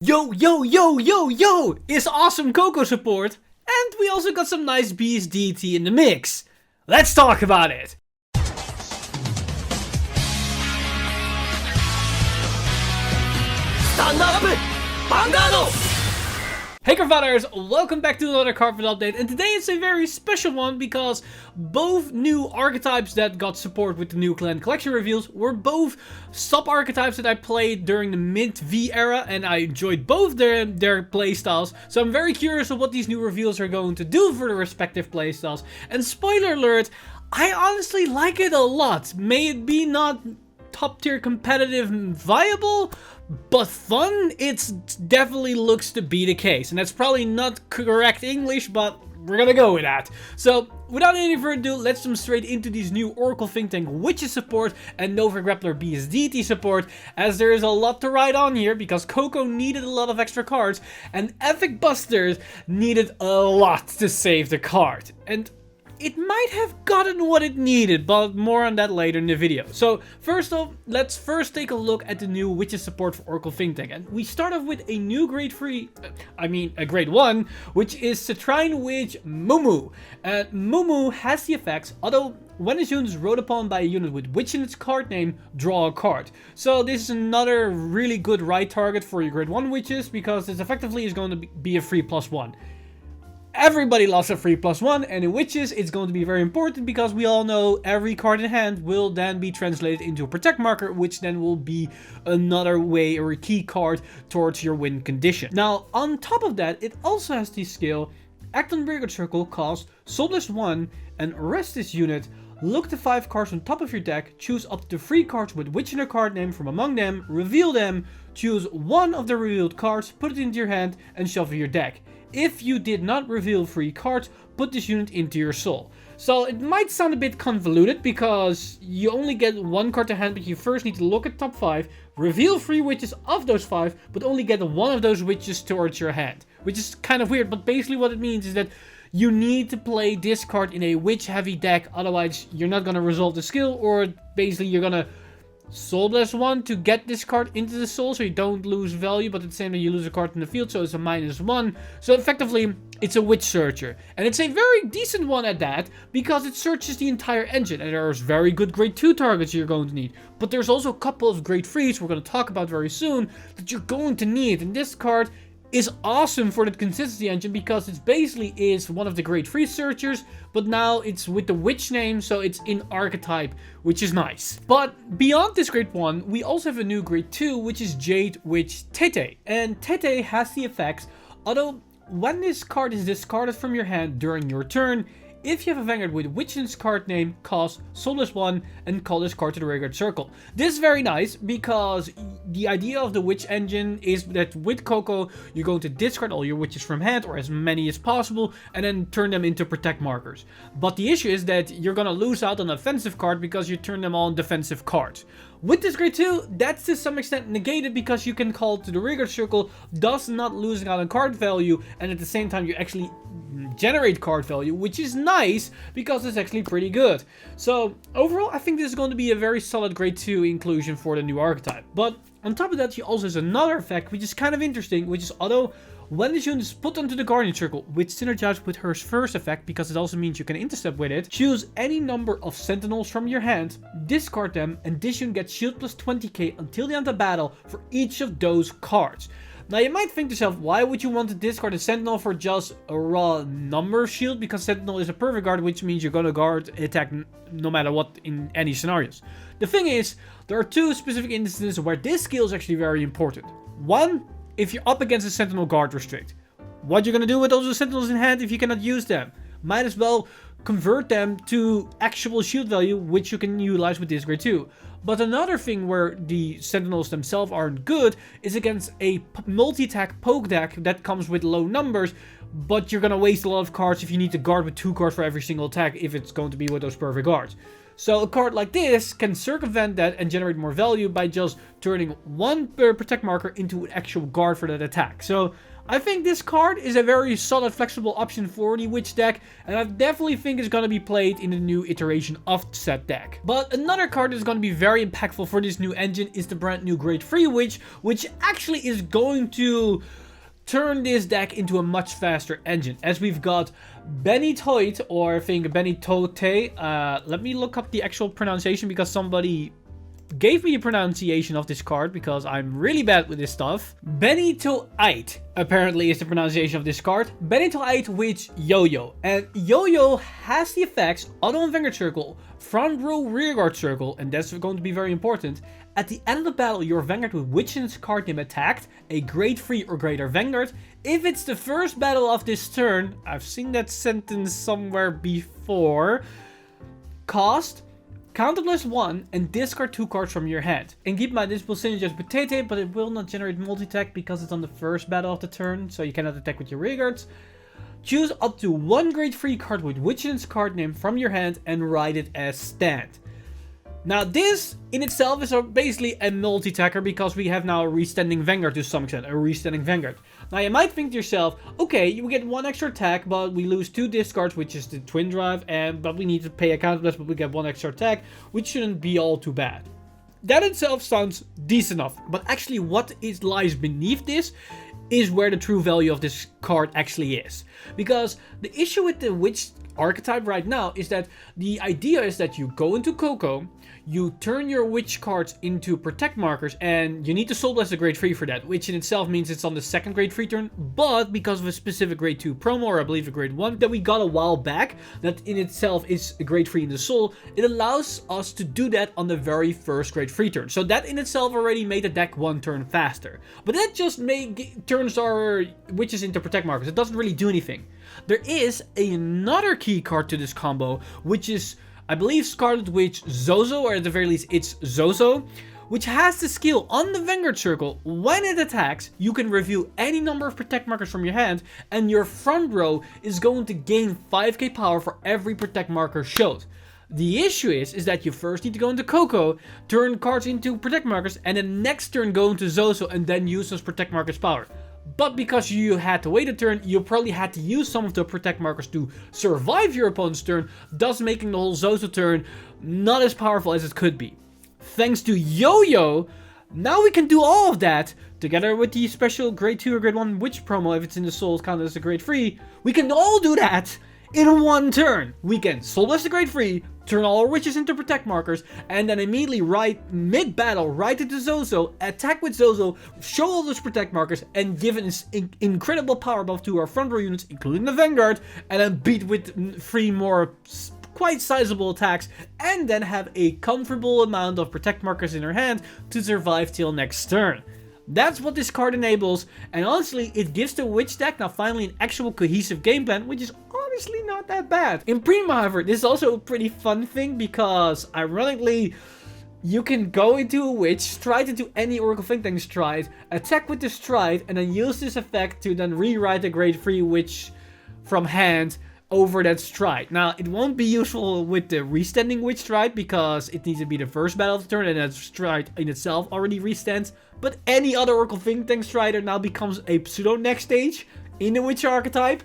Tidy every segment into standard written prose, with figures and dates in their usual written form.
Yo, yo, yo, yo, yo! It's awesome CoCo support, and we also got some nice Beast Deity in the mix. Let's talk about it! Stand up! Vanguard! Hey Cardfighters, welcome back to another Cardfight update, and today it's a very special one because both new archetypes that got support with the new clan collection reveals were both sub-archetypes that I played during the mid-V era, and I enjoyed both their playstyles, so I'm very curious of what these new reveals are going to do for the respective playstyles. And spoiler alert, I honestly like it a lot. May it be not top tier competitive and viable, but fun, it definitely looks to be the case. And that's probably not correct English, but we're gonna go with that. So without any further ado, let's jump straight into these new Oracle Think Tank Witches support and Nova Grappler Beast Deity support, as there is a lot to ride on here because CoCo needed a lot of extra cards and Epic Busters needed a lot to save the card. And it might have gotten what it needed, but more on that later in the video. So first off, let's first take a look at the new Witches support for Oracle Think Tank. And we start off with a new grade 1, which is Citrine Witch Mumu. Mumu has the effects, although when this unit is rode upon by a unit with Witch in its card name, draw a card. So this is another really good ride target for your grade 1 Witches, because this effectively is going to be a free +1. Everybody loves a free +1, and in Witches it's going to be very important because we all know every card in hand will then be translated into a protect marker, which then will be another way or a key card towards your win condition. Now on top of that, it also has the skill Act on Vanguard Circle, cost Soulless 1, and rest this unit. Look the 5 cards on top of your deck, choose up to 3 cards with Witch in their card name from among them, reveal them, choose one of the revealed cards, put it into your hand, and shuffle your deck. If you did not reveal 3 cards, put this unit into your soul. So it might sound a bit convoluted because you only get 1 card to hand, but you first need to look at top 5, reveal 3 witches of those 5, but only get 1 of those witches towards your hand. Which is kind of weird, but basically what it means is that you need to play this card in a witch heavy deck, otherwise you're not going to resolve the skill, or basically you're going to Soul Bless 1 to get this card into the soul so you don't lose value, but at the same time you lose a card in the field, so it's a -1. So effectively, it's a Witch Searcher. And it's a very decent one at that, because it searches the entire engine. And there's very good grade 2 targets you're going to need. But there's also a couple of grade 3s we're going to talk about very soon that you're going to need. And this card is awesome for the consistency engine because it basically is one of the grade 3 searchers, but now it's with the witch name, so it's in archetype, which is nice. But beyond this grade 1, we also have a new grade 2, which is Jade Witch Tete. And Tete has the effects, although when this card is discarded from your hand during your turn, if you have a Vanguard with Witch in its card name, cost Soulless 1 and call this card to the Vanguard circle. This is very nice because the idea of the Witch engine is that with CoCo, you're going to discard all your witches from hand, or as many as possible, and then turn them into protect markers. But the issue is that you're going to lose out on an offensive card because you turn them all on defensive cards. With this grade 2, that's to some extent negated because you can call it to the Vanguard circle, thus not losing out on card value, and at the same time you actually generate card value, which is nice because it's actually pretty good. So overall, I think this is going to be a very solid grade 2 inclusion for the new archetype. But on top of that, she also has another effect which is kind of interesting, which is although when this unit is put onto the Guardian Circle, which synergizes with her first effect because it also means you can intercept with it, choose any number of Sentinels from your hand, discard them, and this unit gets shield plus 20k until the end of battle for each of those cards. Now you might think to yourself, why would you want to discard a Sentinel for just a raw number shield? Because Sentinel is a perfect guard, which means you're gonna guard attack no matter what in any scenarios. The thing is, there are 2 specific instances where this skill is actually very important. One, if you're up against a Sentinel guard restrict. What you're gonna do with those Sentinels in hand if you cannot use them? Might as well convert them to actual shield value, which you can utilize with this grade 2. But another thing where the Sentinels themselves aren't good is against a multi-attack poke deck that comes with low numbers, but you're gonna waste a lot of cards if you need to guard with 2 cards for every single attack if it's going to be with those perfect guards. So a card like this can circumvent that and generate more value by just turning one protect marker into an actual guard for that attack. So I think this card is a very solid, flexible option for the Witch deck, and I definitely think it's going to be played in the new iteration of said deck. But another card that's going to be very impactful for this new engine is the brand new Grade 3 Witch, which actually is going to turn this deck into a much faster engine, as we've got Benitote, or I think Benitote. Let me look up the actual pronunciation because somebody gave me the pronunciation of this card because I'm really bad with this stuff. Benitoite apparently is the pronunciation of this card. Benitoite with Yo-Yo. And Yo-Yo has the effects Auto and Vanguard Circle, Front Row Rearguard Circle, and that's going to be very important. At the end of the battle, your Vanguard with which in its card name attacked, a grade 3 or greater Vanguard. If it's the first battle of this turn, I've seen that sentence somewhere before, cost counter +1 and discard 2 cards from your hand. And keep in mind, this will synergize with Tete, but it will not generate multi-attack because it's on the first battle of the turn, so you cannot attack with your rearguards. Choose up to one grade 3 card with which in its card name from your hand and write it as stand. Now this in itself is basically a multi-attacker because we have now a restanding Vanguard to some extent, a restanding Vanguard. Now you might think to yourself, okay, you get 1 extra attack, but we lose 2 discards, which is the twin drive, but we need to pay a counter blast, but we get 1 extra attack, which shouldn't be all too bad. That itself sounds decent enough, but actually what lies beneath this is where the true value of this card actually is. Because the issue with the Witch archetype right now is that the idea is that you go into CoCo, you turn your Witch cards into protect markers, and you need to Soul Blast a grade 3 for that, which in itself means it's on the second grade 3 turn, but because of a specific grade 2 promo, or I believe a grade 1, that we got a while back, that in itself is a grade 3 in the soul, it allows us to do that on the very first grade 3 turn. So that in itself already made the deck 1 turn faster. But that just turns our Witches into protect markers. It doesn't really do anything. There is another key card to this combo, which is, I believe, Scarlet Witch Zozo, or at the very least it's Zozo, which has the skill on the Vanguard Circle. When it attacks, you can review any number of protect markers from your hand, and your front row is going to gain 5k power for every protect marker showed. The issue is that you first need to go into CoCo, turn cards into protect markers, and then next turn go into Zozo and then use those protect markers power. But because you had to wait a turn, you probably had to use some of the protect markers to survive your opponent's turn, thus making the whole Zozo turn not as powerful as it could be. Thanks to Yo-Yo, now we can do all of that, together with the special grade 2 or grade 1 Witch promo, if it's in the Souls counted as a grade 3, we can all do that in 1 turn. We can Soul Blast the grade 3, turn all our Witches into protect markers, and then immediately mid-battle, right into Zozo, attack with Zozo, show all those protect markers, and give an incredible power buff to our front row units, including the Vanguard, and then beat with 3 more quite sizable attacks, and then have a comfortable amount of protect markers in our hand to survive till next turn. That's what this card enables, and honestly, it gives the Witch deck now finally an actual cohesive game plan, which is honestly not that bad. In Premium, however, this is also a pretty fun thing because, ironically, you can go into a Witch, stride into any Oracle Think Tank stride, attack with the stride, and then use this effect to then rewrite a grade 3 Witch from hand over that stride. Now, it won't be useful with the restanding Witch stride because it needs to be the first battle of the turn and that stride in itself already restands. But any other Oracle Think Tank strider now becomes a pseudo next stage in the Witch archetype,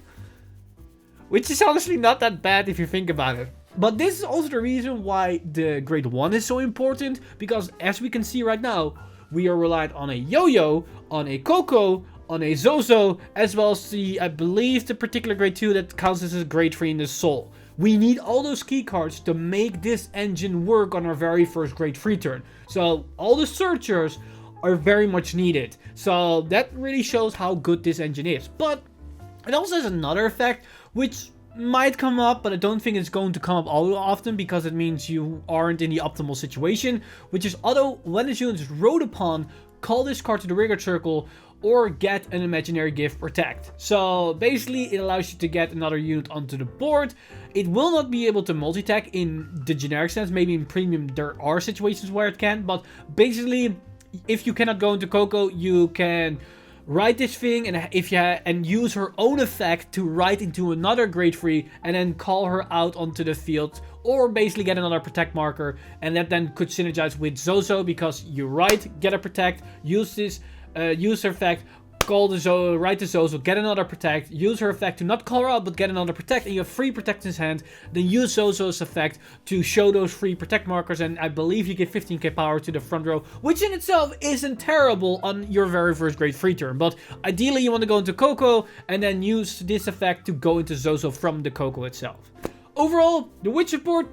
which is honestly not that bad if you think about it. But this is also the reason why the grade 1 is so important, because as we can see right now, we are reliant on a Yo-Yo, on a CoCo, on a Zozo, as well as I believe the particular grade 2 that counts as a grade 3 in the soul. We need all those key cards to make this engine work on our very first grade 3 turn. So all the searchers are very much needed. So that really shows how good this engine is. But it also has another effect, which might come up, but I don't think it's going to come up all often because it means you aren't in the optimal situation, which is auto when this unit is rode upon, call this card to the rearguard circle, or get an imaginary gift protect. So basically it allows you to get another unit onto the board. It will not be able to multi-attack in the generic sense. Maybe in Premium there are situations where it can, but basically if you cannot go into CoCo, you can ride this thing, and use her own effect to ride into another grade 3 and then call her out onto the field, or basically get another protect marker, and that then could synergize with Zozo because you ride, get a protect, use her effect, call the Zozo, ride the Zozo, get another protect, use her effect to not call her out but get another protect, and you have 3 protect in his hand, then use Zozo's effect to show those 3 protect markers, and I believe you get 15k power to the front row, which in itself isn't terrible on your very first grade 3 turn, but ideally you want to go into CoCo and then use this effect to go into Zozo from the CoCo itself. Overall, the witch support,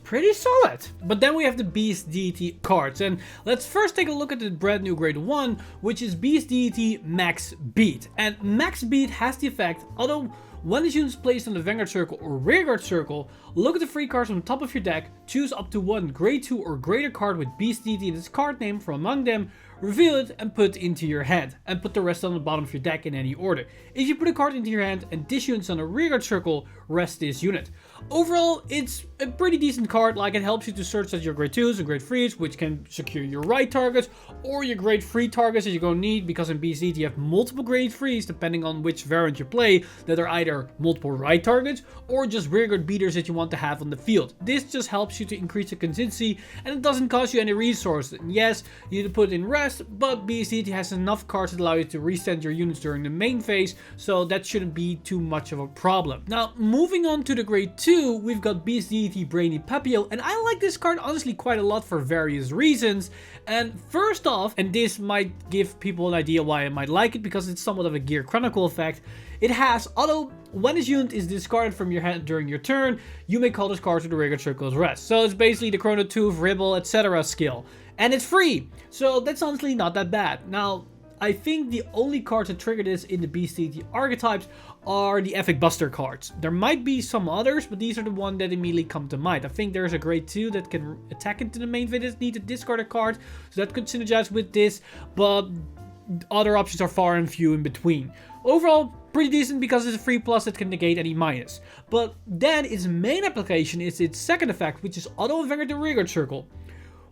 pretty solid. But then we have the Beast Deity cards, and let's first take a look at the brand new grade 1, which is Beast Deity Max Beat. And Max Beat has the effect, although when this unit is placed on the Vanguard circle or Rearguard circle, look at the 3 cards on the top of your deck, choose up to 1 grade 2 or greater card with Beast Deity in its card name from among them, reveal it and put it into your hand, and put the rest on the bottom of your deck in any order. If you put a card into your hand and this unit's on a Rearguard circle, rest this unit. Overall, it's a pretty decent card, like it helps you to search at your grade 2s and grade 3s, which can secure your right targets, or your grade 3 targets that you're going to need, because in BC you have multiple grade 3s, depending on which variant you play, that are either multiple right targets, or just Rearguard beaters that you want to have on the field. This just helps you to increase the consistency, and it doesn't cost you any resources. And yes, you need to put it in rest, but BC has enough cards that allow you to restand your units during the main phase, so that shouldn't be too much of a problem. Now, moving on to the grade 2, we've got Beast Deity Brainy Papio, and I like this card honestly quite a lot for various reasons. And first off, and this might give people an idea why I might like it, because it's somewhat of a Gear Chronicle effect, it has, although when this unit is discarded from your hand during your turn, you may call this card to the Rearguard circle as rest. So it's basically the Chrono Tooth, Ribble, etc. skill. And it's free, so that's honestly not that bad. Now, I think the only cards that trigger this in the Beast Deity archetypes are the Epic Buster cards. There might be some others, but these are the ones that immediately come to mind. I think there's a grade 2 that can attack into the main phase, need to discard a card, so that could synergize with this, but other options are far and few in between. Overall, pretty decent because it's a free plus that can negate any minus. But then its main application is its second effect, which is Auto Vanguard the Rearguard circle.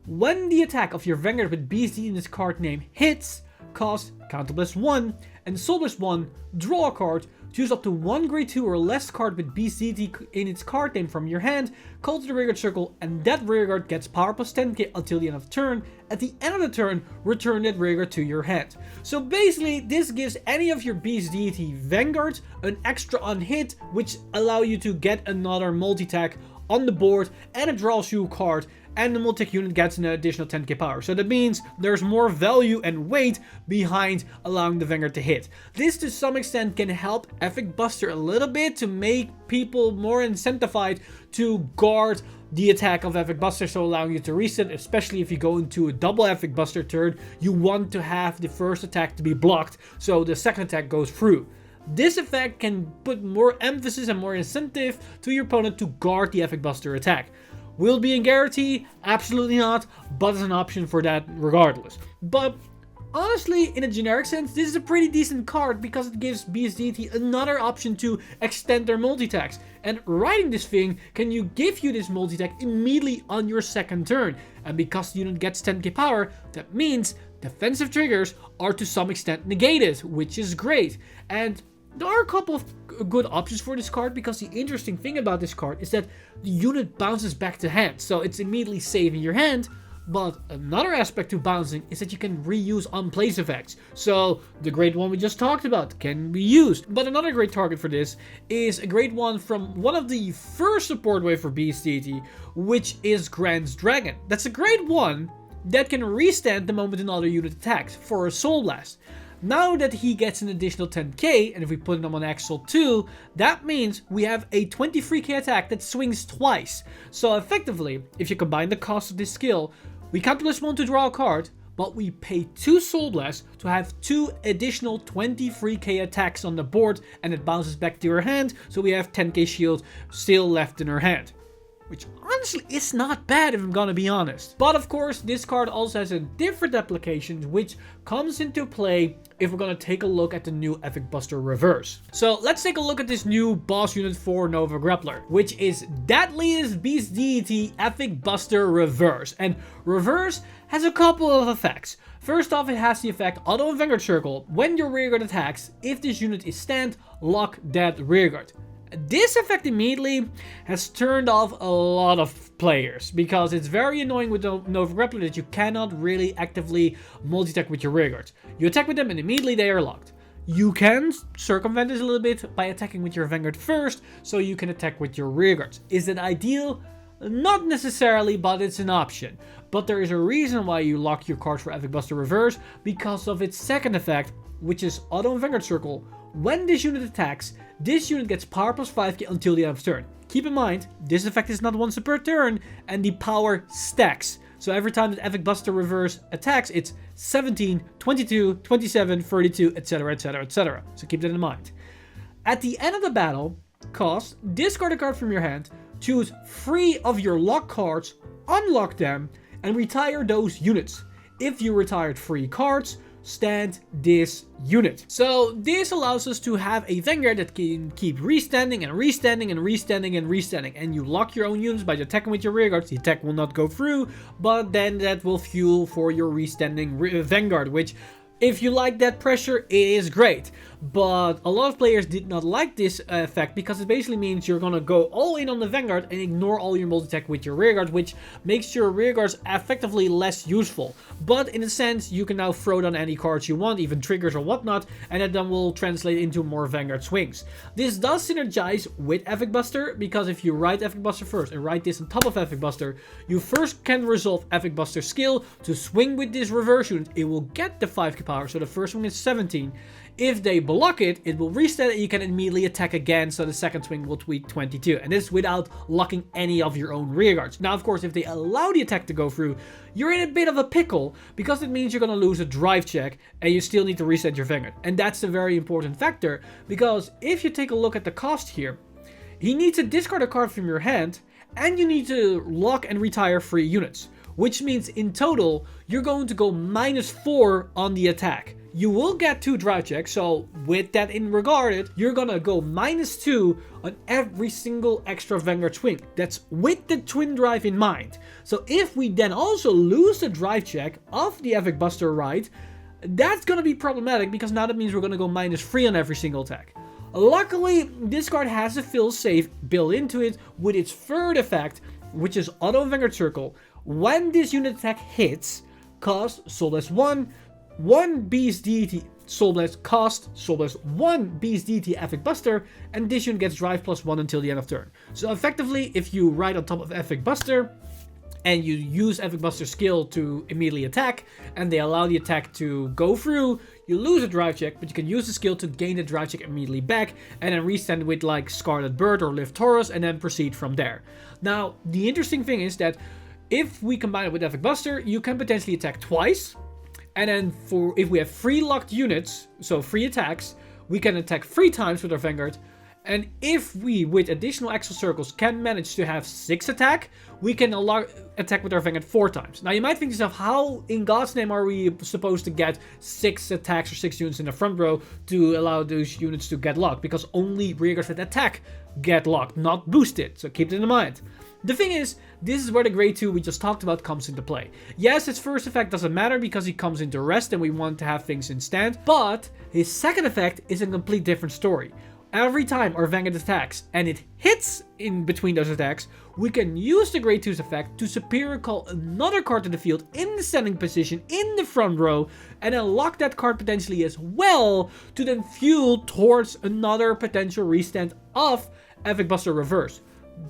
When the attack of your Vanguard with Beast Deity in its card name hits, cost counter +1 and soul +1, draw a card, choose up to 1 grade 2 or less card with Beast Deity in its card name from your hand, call to the Rearguard circle, and that Rearguard gets power +10k until the end of the turn. At the end of the turn, return that Rearguard to your hand. So basically, this gives any of your Beast Deity Vanguards an extra on hit, which allow you to get another multi-attack on the board, and it draws you a card, and the multi unit gets an additional 10k power. So that means there's more value and weight behind allowing the Vanguard to hit. This to some extent can help Epic Buster a little bit to make people more incentivized to guard the attack of Epic Buster, so allowing you to reset, especially if you go into a double Epic Buster turn. You want to have the first attack to be blocked, so the second attack goes through. This effect can put more emphasis and more incentive to your opponent to guard the Epic Buster attack. Will it be a guarantee? Absolutely not, but it's an option for that regardless. But honestly, in a generic sense, this is a pretty decent card because it gives Beast Deity another option to extend their multi-attacks. And riding this thing can give you this multi-attack immediately on your second turn. And because the unit gets 10k power, that means defensive triggers are to some extent negated, which is great. And there are a couple of good options for this card, because the interesting thing about this card is that the unit bounces back to hand, so it's immediately safe in your hand. But another aspect to bouncing is that you can reuse on-place effects. So the grade 1 we just talked about can be used. But another great target for this is a grade 1 from one of the first support wave for Beast Deity, which is Grand's Dragon. That's a grade 1 that can restand the moment another unit attacks for a Soul Blast. Now that he gets an additional 10k, and if we put him on Axel 2, that means we have a 23k attack that swings twice. So effectively, if you combine the cost of this skill, we counter +1 to draw a card, but we pay 2 Soul Blasts to have 2 additional 23k attacks on the board, and it bounces back to your hand, so we have 10k shield still left in her hand. Which honestly is not bad if I'm gonna be honest. But of course, this card also has a different application which comes into play if we're gonna take a look at the new Epic Buster Reverse. So let's take a look at this new boss unit for Nova Grappler, which is Deadliest Beast Deity Epic Buster Reverse. And Reverse has a couple of effects. First off, it has the effect Auto and Vanguard Circle. When your rearguard attacks, if this unit is stand, lock that rearguard. This effect immediately has turned off a lot of players because it's very annoying with the Nova Grappler that you cannot really actively multi-attack with your rearguards. You attack with them and immediately they are locked. You can circumvent this a little bit by attacking with your Vanguard first, so you can attack with your rearguards. Is it ideal? Not necessarily, but it's an option. But there is a reason why you lock your cards for Epic Buster Reverse, because of its second effect, which is Auto and Vanguard Circle. When this unit attacks, this unit gets power plus 5k until the end of turn. Keep in mind, this effect is not once per turn, and the power stacks. So every time that Epic Buster Reverse attacks, it's 17, 22, 27, 32, etc, etc, etc. So keep that in mind. At the end of the battle, discard a card from your hand, choose 3 of your lock cards, unlock them, and retire those units. If you retired 3 cards, stand this unit. So this allows us to have a Vanguard that can keep restanding and restanding and restanding and restanding, and you lock your own units by attacking with your rearguards. The attack will not go through, but then that will fuel for your restanding Vanguard, which, if you like that pressure, it is great. But a lot of players did not like this effect because it basically means you're gonna go all in on the Vanguard and ignore all your multi-attack with your rearguard, which makes your rearguards effectively less useful. But in a sense, you can now throw down any cards you want, even triggers or whatnot, and that then will translate into more Vanguard swings. This does synergize with Epic Buster, because if you write Epic Buster first and write this on top of Epic Buster, you first can resolve Epic Buster's skill to swing with this reverse unit. It will get the 5k power, so the first swing is 17. If they block it, it will reset and you can immediately attack again, so the second swing will tweak 22. And this without locking any of your own rearguards. Now, of course, if they allow the attack to go through, you're in a bit of a pickle, because it means you're going to lose a drive check and you still need to reset your Vanguard. And that's a very important factor, because if you take a look at the cost here, he needs to discard a card from your hand and you need to lock and retire 3 units. Which means in total, you're going to go -4 on the attack. You will get 2 drive checks, so with that in regarded, you're gonna go -2 on every single extra Vanguard swing. That's with the twin drive in mind. So if we then also lose the drive check of the Epic Buster ride, that's gonna be problematic, because now that means we're gonna go -3 on every single attack. Luckily, this card has a fail-safe built into it with its third effect, which is Auto Vanguard Circle. When this unit attack hits, cost Soul Blast 1 Beast Deity Soul Blast, cost Soul Blast 1 Beast Deity Epic Buster, and this unit gets drive +1 until the end of turn. So effectively, if you ride on top of Epic Buster and you use Epic Buster skill to immediately attack, and they allow the attack to go through, you lose a drive check, but you can use the skill to gain the drive check immediately back, and then restand with like Scarlet Bird or Lift Taurus, and then proceed from there. Now, the interesting thing is that if we combine it with Epic Buster, you can potentially attack twice. And then if we have 3 locked units, so 3 attacks, we can attack 3 times with our Vanguard. And if we, with additional Axel Circles, can manage to have 6 attack, we can attack with our Vanguard 4 times. Now you might think to yourself, how in God's name are we supposed to get 6 attacks or 6 units in the front row to allow those units to get locked? Because only rearguards that attack get locked, not boosted. So keep that in mind. The thing is, this is where the grade 2 we just talked about comes into play. Yes, his first effect doesn't matter because he comes into rest and we want to have things in stand, but his second effect is a complete different story. Every time our Vanguard attacks and it hits in between those attacks, we can use the grade 2's effect to superior call another card to the field in the standing position in the front row, and then lock that card potentially as well to then fuel towards another potential restand of Epic Buster Reverse.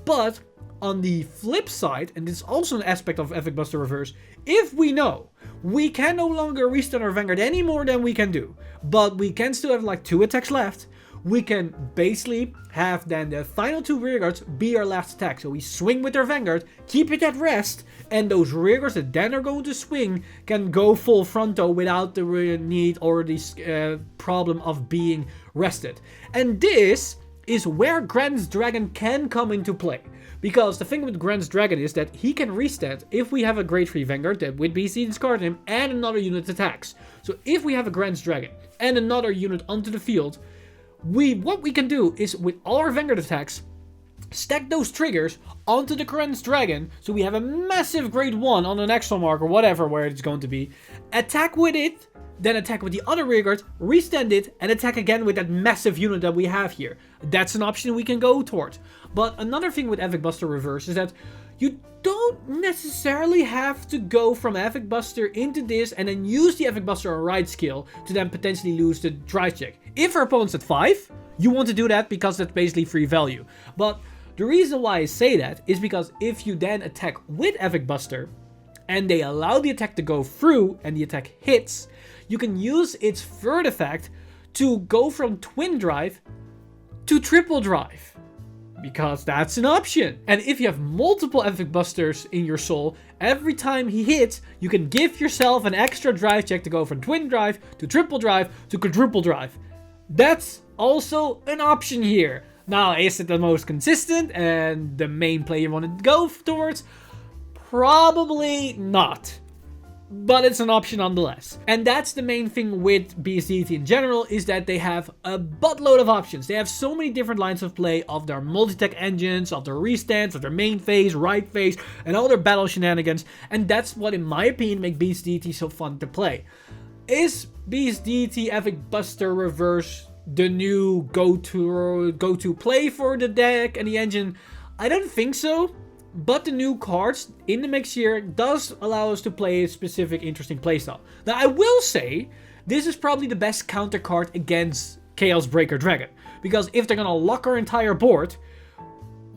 But on the flip side, and this is also an aspect of Epic Buster Reverse, if we know we can no longer restand our Vanguard any more than we can do, but we can still have like 2 attacks left, we can basically have then the final 2 rearguards be our last attack. So we swing with our Vanguard, keep it at rest, and those rearguards that then are going to swing can go full fronto without the need or the problem of being rested. And this is where Grand's Dragon can come into play. Because the thing with Grand's Dragon is that he can restand if we have a grade 3 Vanguard that with BC discard him and another unit attacks. So if we have a Grand's Dragon and another unit onto the field, what we can do is with all our Vanguard attacks, stack those triggers onto the Kren's Dragon, so we have a massive grade 1 on an extra mark or whatever where it's going to be, attack with it, then attack with the other rearguard, restand it, and attack again with that massive unit that we have here. That's an option we can go towards. But another thing with Epic Buster Reverse is that you don't necessarily have to go from Epic Buster into this and then use the Epic Buster on right skill to then potentially lose the drive check. If our opponent's at 5, you want to do that because that's basically free value. But the reason why I say that is because if you then attack with Epic Buster and they allow the attack to go through and the attack hits, you can use its third effect to go from twin drive to triple drive. Because that's an option. And if you have multiple Epic Busters in your soul, every time he hits, you can give yourself an extra drive check to go from twin drive to triple drive to quadruple drive. That's also an option here. Now, is it the most consistent and the main play you want to go towards? Probably not. But it's an option nonetheless. And that's the main thing with Beast Deity in general, is that they have a buttload of options. They have so many different lines of play of their multi-tech engines, of their restands, of their main phase, right phase, and all their battle shenanigans. And that's what, in my opinion, makes Beast Deity so fun to play. Is Beast Deity Epic Buster Reverse the new go-to play for the deck and the engine? I don't think so. But the new cards in the mix here does allow us to play a specific interesting playstyle. Now, I will say, this is probably the best counter card against Chaos Breaker Dragon. Because if they're gonna lock our entire board,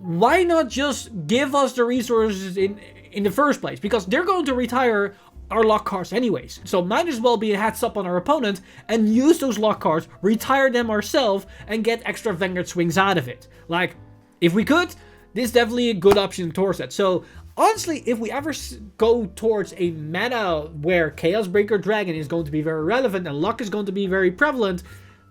why not just give us the resources in the first place? Because they're going to retire our lock cards anyways. So might as well be a heads up on our opponent and use those lock cards, retire them ourselves, and get extra Vanguard swings out of it. Like, if we could, this is definitely a good option towards that. So, honestly, if we ever go towards a meta where Chaos Breaker Dragon is going to be very relevant and luck is going to be very prevalent,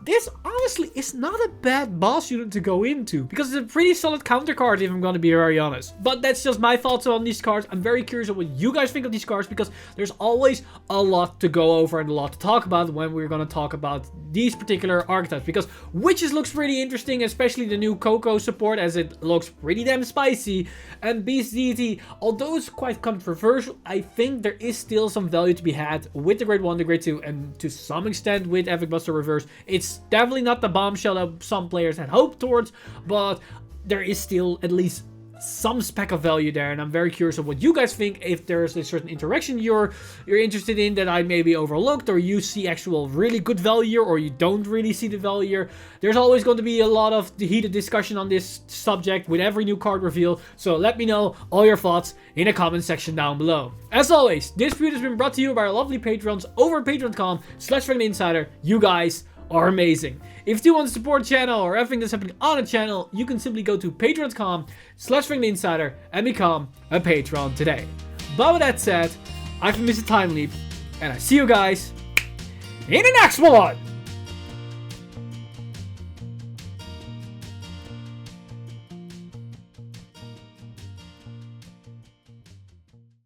this honestly is not a bad boss unit to go into, because it's a pretty solid counter card if I'm going to be very honest. But that's just my thoughts on these cards. I'm very curious of what you guys think of these cards, because there's always a lot to go over and a lot to talk about when we're going to talk about these particular archetypes. Because Witches looks pretty interesting, especially the new CoCo support, as it looks pretty damn spicy. And Beast Deity, although it's quite controversial, I think there is still some value to be had with the grade 1, the grade 2, and to some extent with Epic Buster Reverse. It's definitely not the bombshell that some players had hoped towards, but there is still at least some speck of value there, and I'm very curious of what you guys think. If there's a certain interaction you're interested in that I maybe overlooked, or you see actual really good value, or you don't really see the value. There's always going to be a lot of heated discussion on this subject with every new card reveal, so let me know all your thoughts in the comment section down below. As always, this video has been brought to you by our lovely patrons over at patreon.com/FranklinInsider. You guys are amazing. If you want to support the channel or everything that's happening on the channel, you can simply go to patreon.com/FranklinInsider and become a patron today. But with that said, I've been Mr. Time Leap, and I see you guys in the next one!